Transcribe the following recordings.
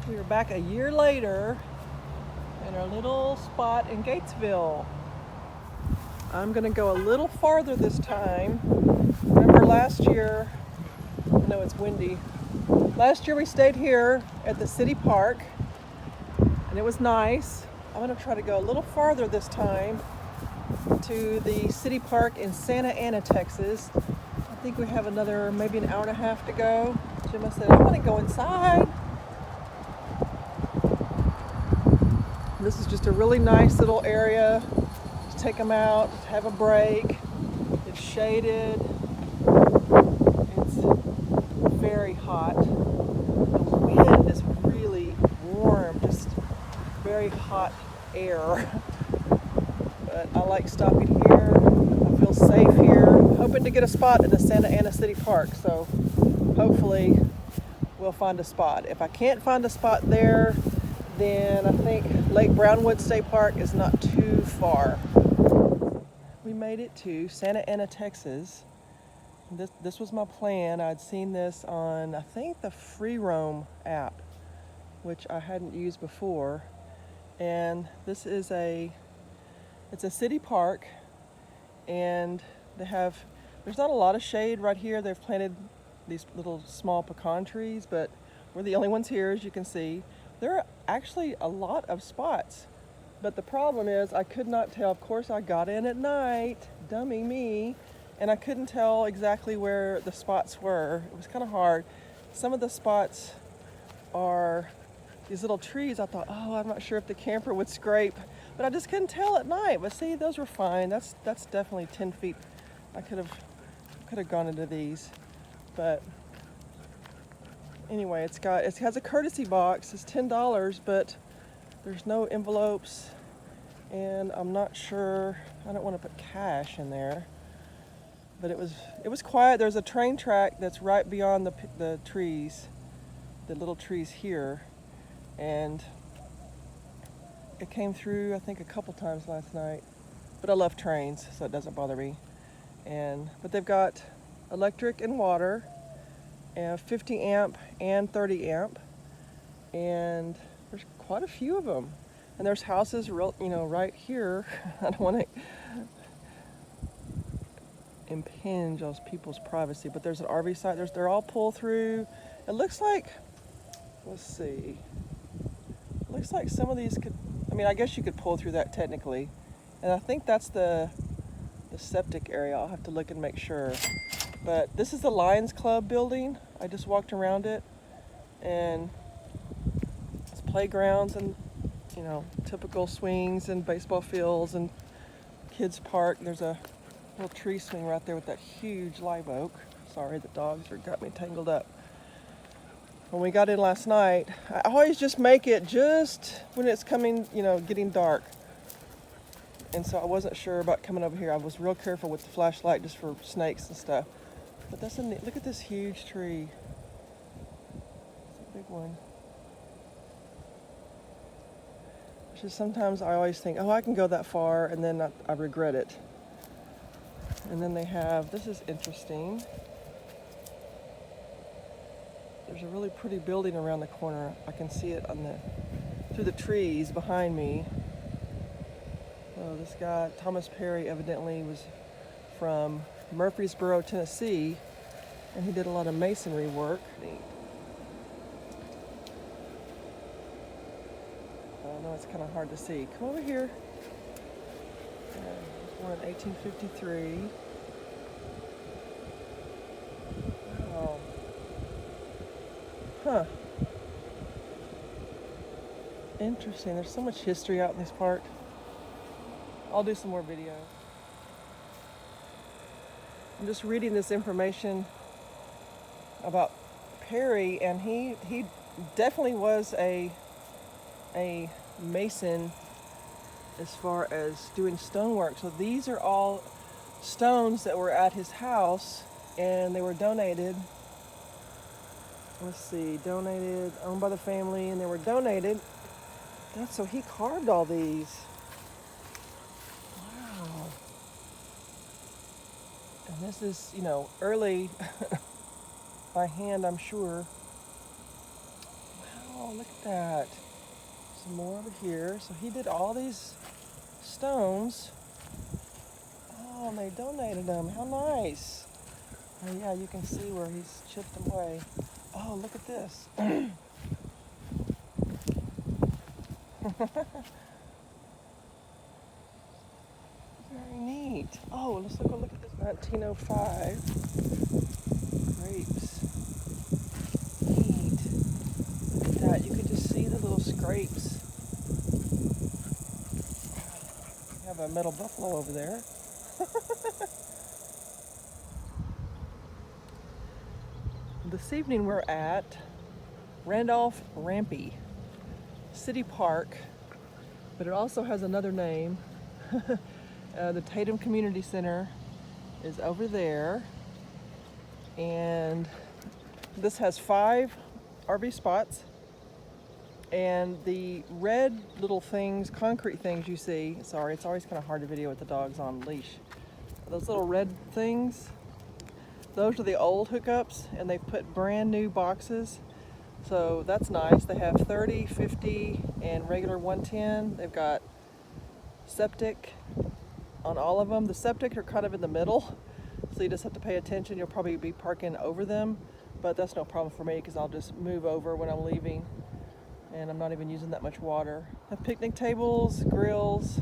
We are back a year later in our little spot in Gatesville. I'm going to go a little farther this time. Remember last year, I know it's windy, last year we stayed here at the city park and it was nice. I'm going to try to go a little farther this time to the city park in Santa Ana, Texas. I think we have another maybe an hour and a half to go. Gemma said, I want to go inside. This is just a really nice little area to take them out, to have a break. It's shaded. It's very hot. The wind is really warm, just very hot air. But I like stopping here. I feel safe here. Hoping to get a spot in the Santa Ana City Park, so hopefully we'll find a spot. If I can't find a spot there, then I think Lake Brownwood State Park is not too far. We made it to Santa Ana, Texas. This was my plan. I'd seen this on, I think, the Free Roam app, which I hadn't used before. And this is it's a city park, and there's not a lot of shade right here. They've planted these little small pecan trees, but we're the only ones here, as you can see. There are actually a lot of spots, but the problem is I could not tell. Of course, I got in at night, dummy me, and I couldn't tell exactly where the spots were. It was kind of hard. Some of the spots are these little trees. I thought, oh, I'm not sure if the camper would scrape, but I just couldn't tell at night. But see, those were fine. That's definitely 10 feet. I could have gone into these, but anyway, it has a courtesy box. It's $10, but there's no envelopes, and I'm not sure. I don't want to put cash in there, but it was quiet. There's a train track that's right beyond the trees, the little trees here, and it came through I think a couple times last night. But I love trains, so it doesn't bother me. But they've got electric and water. 50 amp and 30 amp, and there's quite a few of them. And there's houses right here. I don't want to impinge on people's privacy, but there's an RV site. They're all pull through. It looks like, let's see. It looks like some of these I guess you could pull through that technically. And I think that's the septic area. I'll have to look and make sure. But this is the Lions Club building. I just walked around it, and it's playgrounds and, typical swings and baseball fields and kids park. There's a little tree swing right there with that huge live oak. Sorry, the dogs got me tangled up. When we got in last night, I always just make it just when it's coming, getting dark. And so I wasn't sure about coming over here. I was real careful with the flashlight just for snakes and stuff. But look at this huge tree. It's a big one. Which is sometimes I always think, oh, I can go that far, and then I regret it. And then this is interesting. There's a really pretty building around the corner. I can see it through the trees behind me. Oh, this guy, Thomas Perry, evidently was from Murfreesboro, Tennessee, and he did a lot of masonry work. I know it's kind of hard to see. Come over here. Born in 1853. Wow. Huh. Interesting. There's so much history out in this park. I'll do some more videos. I'm just reading this information about Perry, and he definitely was a mason as far as doing stonework. So these are all stones that were at his house, and they were donated. Let's see, owned by the family, and they were donated. So he carved all these. Wow. And this is, early by hand, I'm sure. Wow. Oh, look at that. Some more over here. So he did all these stones. Oh, and they donated them. How nice. Oh yeah, you can see where he's chipped them away. Oh, look at this. Very neat. Oh, let's look at this 1905 grapes. Neat. Look at that. You can just see the little scrapes. We have a metal buffalo over there. This evening we're at Randolph Rampy City Park, but it also has another name. The Tatum Community Center is over there, and this has 5 RV spots, and the red little things, concrete things you see, sorry, it's always kind of hard to video with the dogs on leash. Those little red things, those are the old hookups, and they've put brand new boxes, so that's nice. They have 30, 50, and regular 110. They've got septic on all of them. The septic are kind of in the middle, so you just have to pay attention. You'll probably be parking over them, but that's no problem for me because I'll just move over when I'm leaving, and I'm not even using that much water. Have picnic tables, grills.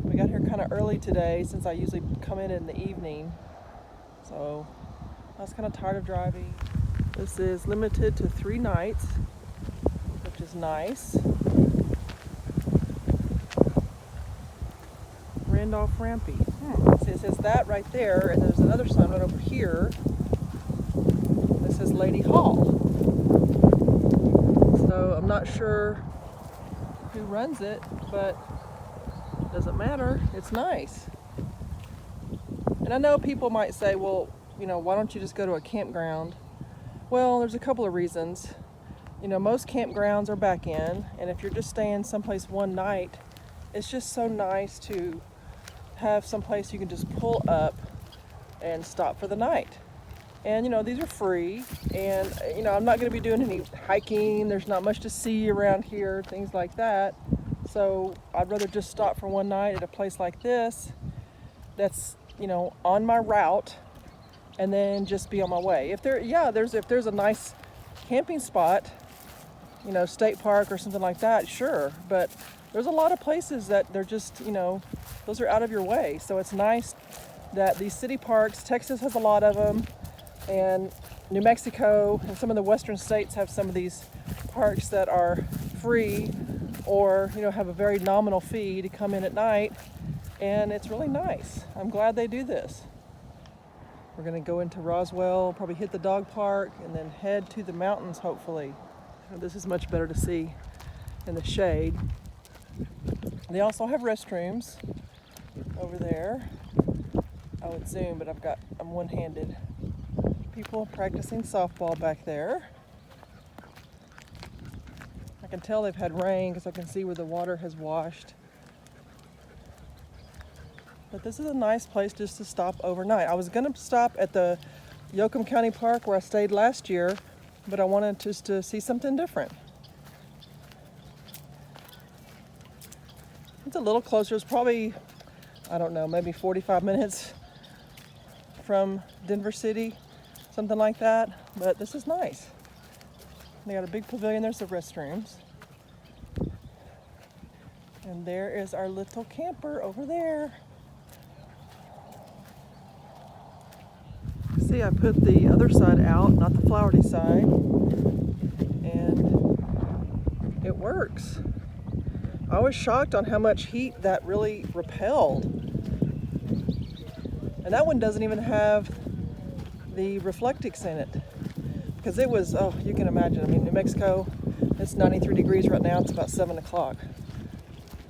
We got here kind of early today since I usually come in the evening, so I was kind of tired of driving. This is limited to 3 nights, which is nice. Randolph Rampy. See, it says that right there, and there's another sign right over here that says Lady Hall. So I'm not sure who runs it, but it doesn't matter. It's nice. And I know people might say, well, you know, why don't you just go to a campground? Well, there's a couple of reasons. You know, most campgrounds are back in, and if you're just staying someplace one night, it's just so nice to have someplace you can just pull up and stop for the night. And you know, these are free, and you know, I'm not going to be doing any hiking. There's not much to see around here, things like that. So I'd rather just stop for one night at a place like this that's, you know, on my route, and then just be on my way. If there's a nice camping spot, you know, state park or something like that, sure. But there's a lot of places that they're just, you know, those are out of your way. So it's nice that these city parks, Texas has a lot of them, and New Mexico and some of the western states have some of these parks that are free, or, you know, have a very nominal fee to come in at night, and it's really nice. I'm glad they do this. We're gonna go into Roswell, probably hit the dog park, and then head to the mountains, hopefully. This is much better to see in the shade. They also have restrooms over there. I would zoom, but I'm one-handed. People practicing softball back there. I can tell they've had rain because I can see where the water has washed. But this is a nice place just to stop overnight. I was gonna stop at the Yoakum County Park where I stayed last year, but I wanted just to see something different. It's a little closer. It's probably, I don't know, maybe 45 minutes from Denver City, something like that. But this is nice. They got a big pavilion. There's the restrooms. And there is our little camper over there. See, I put the other side out, not the flowery side, and it works. I was shocked on how much heat that really repelled. And that one doesn't even have the reflectix in it, because it was, oh, you can imagine, I mean, New Mexico, it's 93 degrees right now, it's about 7 o'clock.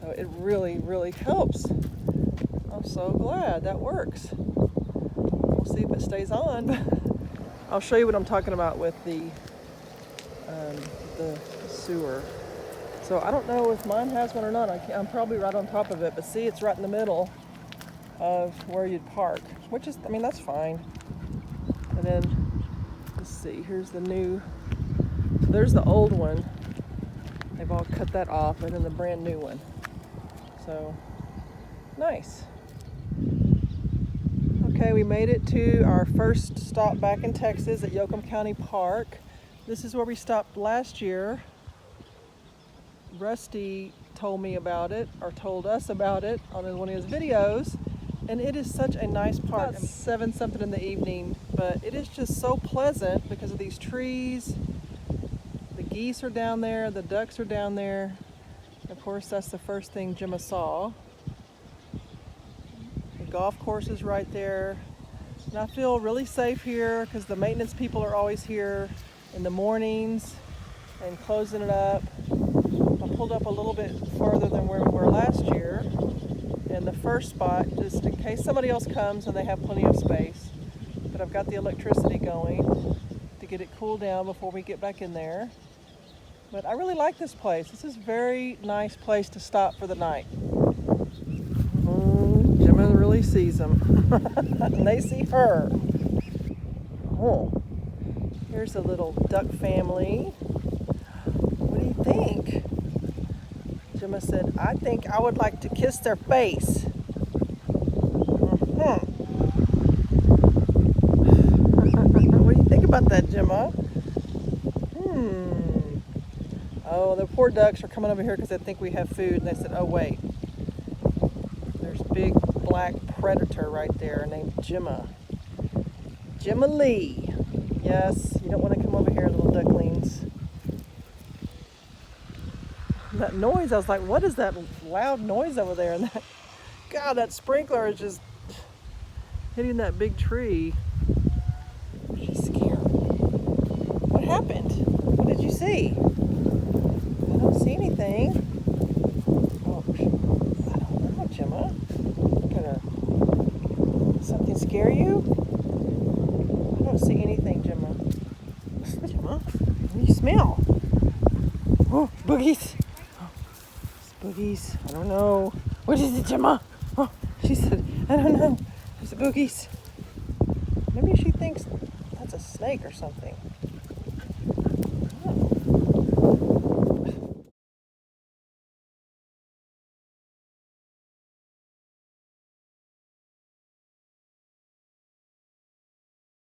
So it really, really helps. I'm so glad that works. We'll see if it stays on. I'll show you what I'm talking about with the sewer. So I don't know if mine has one or not. I'm probably right on top of it, but see, it's right in the middle of where you'd park, which is, I mean, that's fine. And then, let's see, here's the new, there's the old one. They've all cut that off, and then the brand new one. So, nice. Okay, we made it to our first stop back in Texas at Yoakum County Park. This is where we stopped last year. Rusty told me about it, or told us about it on one of his videos, and it is such a nice park. It's 7 something in the evening, but it is just so pleasant because of these trees. The geese are down there, the ducks are down there. Of course, that's the first thing Gemma saw. The golf course is right there. And I feel really safe here because the maintenance people are always here in the mornings and closing it up. I pulled up a little bit further than where we were last year in the first spot, just in case somebody else comes and they have plenty of space. But I've got the electricity going to get it cooled down before we get back in there. But I really like this place. This is a very nice place to stop for the night. Gemma really sees them. And they see her. Oh, here's a little duck family. What do you think? Gemma said, I think I would like to kiss their face. What do you think about that, Gemma? Oh, the poor ducks are coming over here because they think we have food, and they said, oh wait, there's a big black predator right there named Gemma. Gemma Lee. Yes, you don't want to come over here, little ducklings. That noise, I was like, what is that loud noise over there? And that, God, that sprinkler is just hitting that big tree. She's scared. What happened? What did you see? I don't see anything. Oh, I don't know, Gemma. Something scare you? I don't see anything, Gemma. Gemma, what do you smell? Oh, boogies. Boogies. I don't know. What is it, Gemma? Oh, she said, I don't know. There's the boogies. Maybe she thinks that's a snake or something.